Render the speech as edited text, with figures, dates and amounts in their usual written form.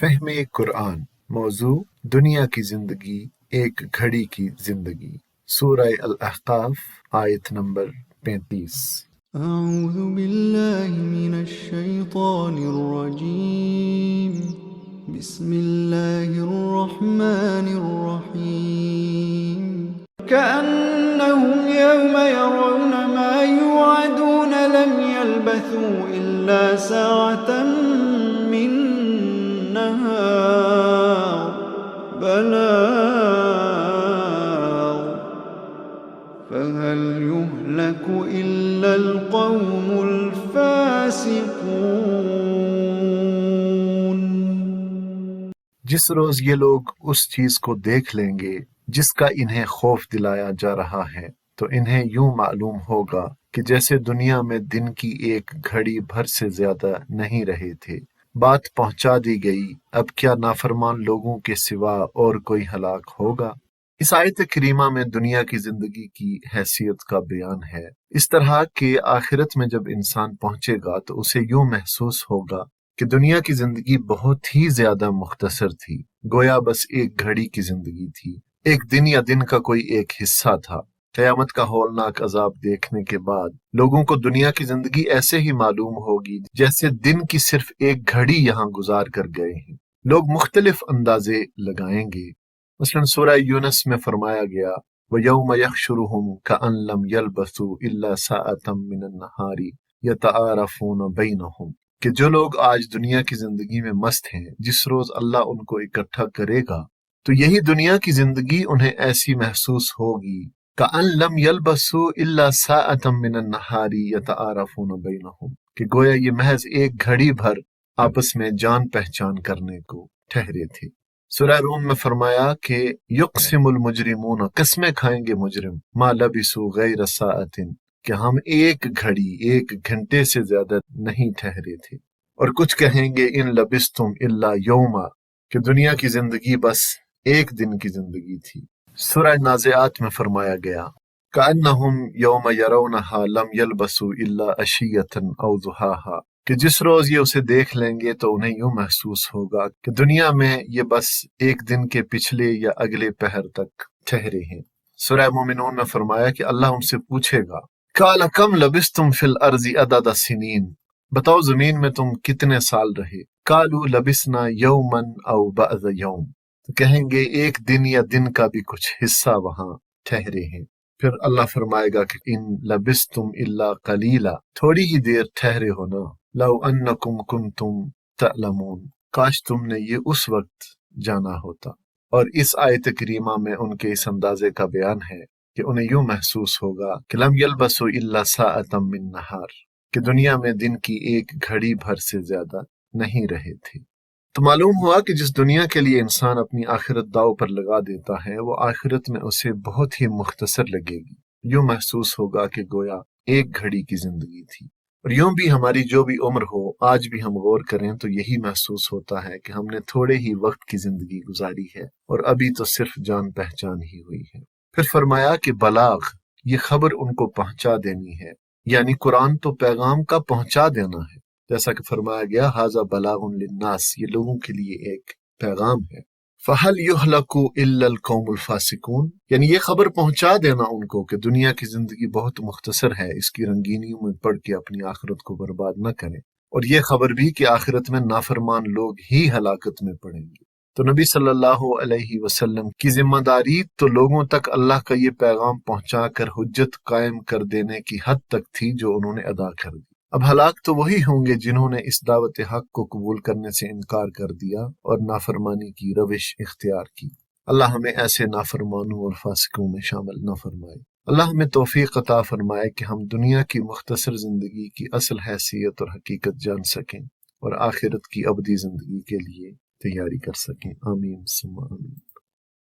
فہم قرآن، موضوع دنیا کی زندگی ایک گھڑی کی زندگی، سورہ الاحقاف آیت نمبر 35۔ اعوذ باللہ من الشیطان الرجیم، بسم اللہ الرحمن الرحیم۔ كأنهم يوم يرون ما يوعدون لم يلبثوا إلا ساعة من نهار بلاغ فهل يهلك إلا القوم الفاسقون۔ جس روز یہ لوگ اس چیز کو دیکھ لیں گے جس کا انہیں خوف دلایا جا رہا ہے تو انہیں یوں معلوم ہوگا کہ جیسے دنیا میں دن کی ایک گھڑی بھر سے زیادہ نہیں رہے تھے۔ بات پہنچا دی گئی، اب کیا نافرمان لوگوں کے سوا اور کوئی ہلاک ہوگا؟ اس آیت کریمہ میں دنیا کی زندگی کی حیثیت کا بیان ہے، اس طرح کہ آخرت میں جب انسان پہنچے گا تو اسے یوں محسوس ہوگا کہ دنیا کی زندگی بہت ہی زیادہ مختصر تھی، گویا بس ایک گھڑی کی زندگی تھی، ایک دن یا دن کا کوئی ایک حصہ تھا۔ قیامت کا ہولناک عذاب دیکھنے کے بعد لوگوں کو دنیا کی زندگی ایسے ہی معلوم ہوگی جیسے دن کی صرف ایک گھڑی یہاں گزار کر گئے ہیں۔ لوگ مختلف اندازے لگائیں گے، مثلا سورہ یونس میں فرمایا گیا وَيَوْمَ يَحْشُرُهُمْ كَأَن لَّمْ يَلْبَثُوا إِلَّا سَاعَةً مِّنَ النَّهَارِ يَتَعَارَفُونَ بَيْنَهُمْ، کہ جو لوگ آج دنیا کی زندگی میں مست ہیں، جس روز اللہ ان کو اکٹھا کرے گا تو یہی دنیا کی زندگی انہیں ایسی محسوس ہوگی كَأَن لَّمْ يَلْبَثُوا إِلَّا سَاعَةً مِّنَ النَّهَارِ يَتَعَارَفُونَ بَيْنَهُمْ، کہ گویا یہ محض ایک گھڑی بھر آپس میں جان پہچان کرنے کو ٹھہرے تھے۔ سورہ روم میں فرمایا کہ یقسم المجرمون، قسمیں کھائیں گے مجرم، ما لبثوا غیر ساعۃ، کہ ہم ایک گھڑی ایک گھنٹے سے زیادہ نہیں ٹھہرے تھے۔ اور کچھ کہیں گے ان لبثتم الا یوما، کہ دنیا کی زندگی بس ایک دن کی زندگی تھی۔ سورہ نازعات میں فرمایا گیا کأنہم یوم یرونہا لم یلبثوا الا عشیۃ او ضحاہا، کہ جس روز یہ اسے دیکھ لیں گے تو انہیں یوں محسوس ہوگا کہ دنیا میں یہ بس ایک دن کے پچھلے یا اگلے پہر تک ٹھہرے ہیں۔ سورہ مومنون میں فرمایا کہ اللہ ان سے پوچھے گا قال کم لبثتم فی الارض عدد سنین، بتاؤ زمین میں تم کتنے سال رہے؟ قالوا لبثنا یوما او بعض یوم، تو کہیں گے ایک دن یا دن کا بھی کچھ حصہ وہاں ٹھہرے ہیں۔ پھر اللہ فرمائے گا کہ ان لبثتم الا قلیلا، تھوڑی ہی دیر ٹھہرے ہو نا، لو انکم کنتم تعلمون، کاش تم نے یہ اس وقت جانا ہوتا۔ اور اس آیت کریمہ میں ان کے اس اندازے کا بیان ہے کہ انہیں یوں محسوس ہوگا کہ لم یلبثوا الا ساعۃ من نہار، کہ دنیا میں دن کی ایک گھڑی بھر سے زیادہ نہیں رہے تھے۔ تو معلوم ہوا کہ جس دنیا کے لیے انسان اپنی آخرت داؤ پر لگا دیتا ہے وہ آخرت میں اسے بہت ہی مختصر لگے گی، یوں محسوس ہوگا کہ گویا ایک گھڑی کی زندگی تھی۔ اور یوں بھی ہماری جو بھی عمر ہو، آج بھی ہم غور کریں تو یہی محسوس ہوتا ہے کہ ہم نے تھوڑے ہی وقت کی زندگی گزاری ہے اور ابھی تو صرف جان پہچان ہی ہوئی ہے۔ پھر فرمایا کہ بلاغ، یہ خبر ان کو پہنچا دینی ہے، یعنی قرآن تو پیغام کا پہنچا دینا ہے، جیسا کہ فرمایا گیا ھذا بلاغ للناس، یہ لوگوں کے لیے ایک پیغام ہے۔ فَهَلْ يُهْلَكُ إِلَّا الْقَوْمُ الْفَاسِقُونَ، یعنی یہ خبر پہنچا دینا ان کو کہ دنیا کی زندگی بہت مختصر ہے، اس کی رنگینیوں میں پڑھ کے اپنی آخرت کو برباد نہ کریں، اور یہ خبر بھی کہ آخرت میں نافرمان لوگ ہی ہلاکت میں پڑیں گے۔ تو نبی صلی اللہ علیہ وسلم کی ذمہ داری تو لوگوں تک اللہ کا یہ پیغام پہنچا کر حجت قائم کر دینے کی حد تک تھی جو انہوں نے ادا کر دی۔ اب ہلاک تو وہی ہوں گے جنہوں نے اس دعوت حق کو قبول کرنے سے انکار کر دیا اور نافرمانی کی روش اختیار کی۔ اللہ ہمیں ایسے نافرمانوں اور فاسقوں میں شامل نہ فرمائے۔ اللہ ہمیں توفیق عطا فرمائے کہ ہم دنیا کی مختصر زندگی کی اصل حیثیت اور حقیقت جان سکیں اور آخرت کی ابدی زندگی کے لیے تیاری کر سکیں۔ آمین ثم آمین۔